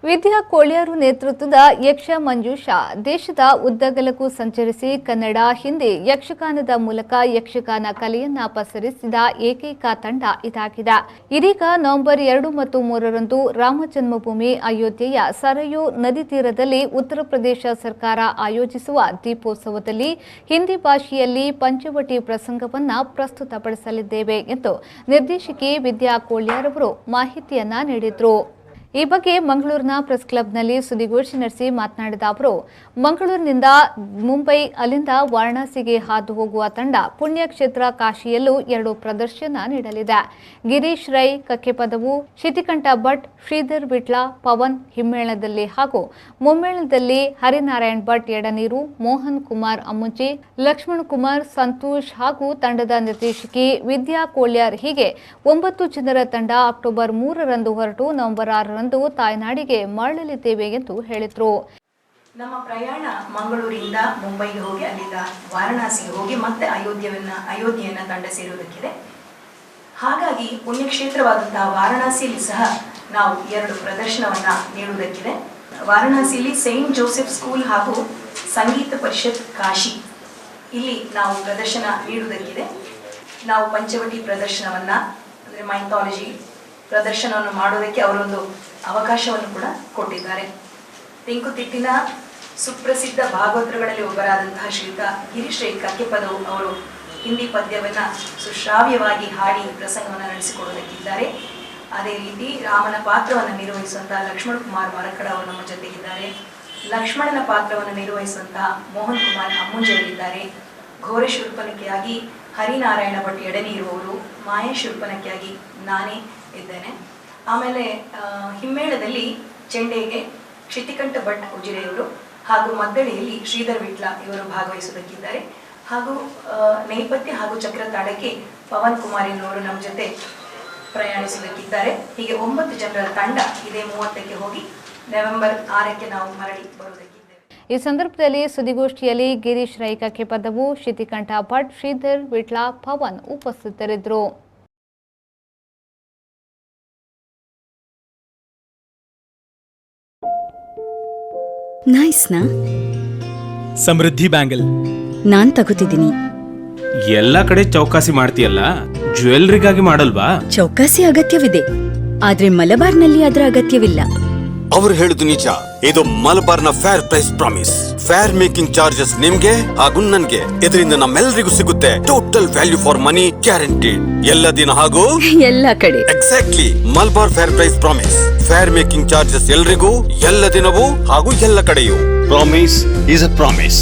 ವಿದ್ಯಾ ಕೋಳ್ಯಾರು ನೇತೃತ್ವದ ಯಕ್ಷ ಮಂಜೂಷ ದೇಶದ ಉದ್ದಗಲಕ್ಕೂ ಸಂಚರಿಸಿ ಕನ್ನಡ, ಹಿಂದಿ, ಯಕ್ಷಗಾನದ ಮೂಲಕ ಯಕ್ಷಗಾನ ಕಲೆಯನ್ನ ಪಸರಿಸಿದ ಏಕೈಕ ತಂಡ ಇದಾಗಿದೆ. ಇದೀಗ ನವೆಂಬರ್ 2 ಮತ್ತು 3ರಂದು ರಾಮ ಜನ್ಮಭೂಮಿ ಅಯೋಧ್ಯೆಯ ಸರಯೂ ನದಿ ತೀರದಲ್ಲಿ ಉತ್ತರ ಪ್ರದೇಶ ಸರ್ಕಾರ ಆಯೋಜಿಸುವ ದೀಪೋತ್ಸವದಲ್ಲಿ ಹಿಂದಿ ಭಾಷೆಯಲ್ಲಿ ಪಂಚವಟಿ ಪ್ರಸಂಗವನ್ನ ಪ್ರಸ್ತುತಪಡಿಸಲಿದ್ದೇವೆ ಎಂದು ನಿರ್ದೇಶಕಿ ವಿದ್ಯಾ ಕೋಳ್ಯಾರವರು ಮಾಹಿತಿಯನ್ನ ನೀಡಿದರು. ಈ ಬಗ್ಗೆ ಮಂಗಳೂರಿನ ಪ್ರೆಸ್ ಕ್ಲಬ್ನಲ್ಲಿ ಸುದ್ದಿಗೋಷ್ಠಿ ನಡೆಸಿ ಮಾತನಾಡಿದ ಅವರು, ಮಂಗಳೂರಿನಿಂದ ಮುಂಬೈ, ಅಲ್ಲಿಂದ ವಾರಣಾಸಿಗೆ ಹಾದು ಹೋಗುವ ತಂಡ ಪುಣ್ಯಕ್ಷೇತ್ರ ಕಾಶಿಯಲ್ಲೂ 2 ಪ್ರದರ್ಶನ ನೀಡಲಿದೆ. ಗಿರೀಶ್ ರೈ ಕಕ್ಕೆಪದವು, ಶಿತಿಕಂಠ ಭಟ್, ಶ್ರೀಧರ್ ವಿಟ್ಲ, ಪವನ್ ಹಿಮ್ಮೇಳದಲ್ಲಿ ಹಾಗೂ ಮುಮ್ಮೇಳದಲ್ಲಿ ಹರಿನಾರಾಯಣ್ ಭಟ್ ಎಡನೀರು, ಮೋಹನ್ ಕುಮಾರ್ ಅಮ್ಮುಂಚಿ, ಲಕ್ಷ್ಮಣ್ ಕುಮಾರ್ ಸಂತೋಷ್ ಹಾಗೂ ತಂಡದ ನಿರ್ದೇಶಕಿ ವಿದ್ಯಾ ಕೋಳ್ಯಾರ್ ಹೀಗೆ 9 ಜನರ ತಂಡ ಅಕ್ಟೋಬರ್ 3ರಂದು ಹೊರಟು ನವೆಂಬರ್ 6ರಂದು ತಾಯ್ನಾಡಿಗೆ ಮರಳಲಿದ್ದೇವೆ ಎಂದು ಹೇಳಿದರು. ನಮ್ಮ ಪ್ರಯಾಣ ಮಂಗಳೂರಿಂದ ಮುಂಬೈಗೆ ಹೋಗಿ ಅಲ್ಲಿಂದ ವಾರಣಾಸಿಗೆ ಹೋಗಿ ಮತ್ತೆ ಅಯೋಧ್ಯೆಯನ್ನ ತಂಡ ಸೇರುವುದಕ್ಕಿದೆ. ಹಾಗಾಗಿ ಪುಣ್ಯಕ್ಷೇತ್ರವಾದಂತಹ ವಾರಣಾಸಿಯಲ್ಲಿ ಸಹ ನಾವು 2 ಪ್ರದರ್ಶನವನ್ನ ನೀಡುವುದಕ್ಕಿದೆ. ವಾರಣಾಸಿಯಲ್ಲಿ ಸೈಂಟ್ ಜೋಸೆಫ್ ಸ್ಕೂಲ್ ಹಾಗೂ ಸಂಗೀತ ಪರಿಷತ್ ಕಾಶಿ ಇಲ್ಲಿ ನಾವು ಪ್ರದರ್ಶನ ನೀಡುವುದಕ್ಕಿದೆ. ನಾವು ಪಂಚವಟಿ ಪ್ರದರ್ಶನವನ್ನ ಅಂದರೆ ಮೈಥಾಲಜಿ ಪ್ರದರ್ಶನವನ್ನು ಮಾಡೋದಕ್ಕೆ ಅವರೊಂದು ಅವಕಾಶವನ್ನು ಕೂಡ ಕೊಟ್ಟಿದ್ದಾರೆ. ತೆಂಕುತಿಟ್ಟಿನ ಸುಪ್ರಸಿದ್ಧ ಭಾಗವತರುಗಳಲ್ಲಿ ಒಬ್ಬರಾದಂತಹ ಶ್ರೀಯುತ ಗಿರೀಶ್ ರೈ ಕಕ್ಕೆಪದವು ಅವರು ಹಿಂದಿ ಪದ್ಯವನ್ನು ಸುಶ್ರಾವ್ಯವಾಗಿ ಹಾಡಿ ಪ್ರಸಂಗವನ್ನು ನಡೆಸಿಕೊಡುವುದಕ್ಕಿದ್ದಾರೆ. ಅದೇ ರೀತಿ ರಾಮನ ಪಾತ್ರವನ್ನು ನಿರ್ವಹಿಸುವಂತಹ ಲಕ್ಷ್ಮಣ್ ಕುಮಾರ್ ಮರಕಡ ಅವರು ನಮ್ಮ ಜೊತೆಗಿದ್ದಾರೆ. ಲಕ್ಷ್ಮಣನ ಪಾತ್ರವನ್ನು ನಿರ್ವಹಿಸುವಂತಹ ಮೋಹನ್ ಕುಮಾರ್ ಅಮ್ಮುಂಜೆಯಲ್ಲಿದ್ದಾರೆ. ಘೋರ ಶೂರ್ಪನಖಿಯಾಗಿ ಹರಿನಾರಾಯಣ ಭಟ್ ಎಡನೀರು ಅವರು, ಮಾಯ ಶೂರ್ಪನಖಿಯಾಗಿ ನಾನೇ ಇದ್ದೇನೆ. ಆಮೇಲೆ ಹಿಮ್ಮೇಳದಲ್ಲಿ ಚೆಂಡೆಗೆ ಶಿತಿಕಂಠ ಭಟ್ ಉಜಿರೆಯವರು ಹಾಗೂ ಮದ್ದಳೆಯಲ್ಲಿ ಶ್ರೀಧರ್ ವಿಟ್ಲ ಇವರು ಭಾಗವಹಿಸುವುದಕ್ಕಿದ್ದಾರೆ. ಹಾಗೂ ನೇಪಥ್ಯ ಹಾಗೂ ಚಕ್ರತಾಳಕ್ಕೆ ಪವನ್ ಕುಮಾರ್ ಎನ್ನುವರು ನಮ್ಮ ಜೊತೆ ಪ್ರಯಾಣಿಸುವುದಕ್ಕಿದ್ದಾರೆ. ಹೀಗೆ 9 ಜನರ ತಂಡ ಇದೇ 30ಕ್ಕೆ ಹೋಗಿ ನವೆಂಬರ್ 6ಕ್ಕೆ ನಾವು ಮರಳಿ ಬರುವುದಕ್ಕಿದ್ದೇವೆ. ಈ ಸಂದರ್ಭದಲ್ಲಿ ಸುದ್ದಿಗೋಷ್ಠಿಯಲ್ಲಿ ಗಿರೀಶ್ ರೈ ಕಕ್ಕೆಪದವು, ಶಿತಿಕಂಠ ಭಟ್, ಶ್ರೀಧರ್ ವಿಟ್ಲ, ಪವನ್ ಉಪಸ್ಥಿತರಿದ್ದರು. ನೈಸ್ನಾ? ಸಮೃದ್ಧಿ ಬ್ಯಾಂಗಲ್ ನಾನ್ ತಗೋತಿದ್ದೀನಿ. ಎಲ್ಲ ಕಡೆ ಚೌಕಾಸಿ ಮಾಡ್ತೀಯಲ್ಲ, ಜ್ಯುವೆಲ್ರಿಗಾಗಿ ಮಾಡಲ್ವಾ? ಚೌಕಾಸಿ ಅಗತ್ಯವಿದೆ, ಆದ್ರೆ ಮಲಬಾರ್ನಲ್ಲಿ ಅದರ ಅಗತ್ಯವಿಲ್ಲ. ಅವರು ಹೇಳುದು ನಿಜ. ಇದು ಮಲಬಾರ್ನ fair price promise. Fair making charges ನಿಮ್ಗೆ ಹಾಗೂ ನನ್ಗೆ. ಇದರಿಂದ ನಮ್ಮೆಲ್ಲರಿಗೂ ಸಿಗುತ್ತೆ total value for money guaranteed. ಎಲ್ಲ ದಿನ ಹಾಗೂ ಎಲ್ಲ ಕಡೆ. Exactly. Malabar fair price promise. Fair making charges ಎಲ್ರಿಗೂ, ಎಲ್ಲ ದಿನವೂ ಹಾಗೂ ಎಲ್ಲ ಕಡೆಯೂ. Promise is a promise.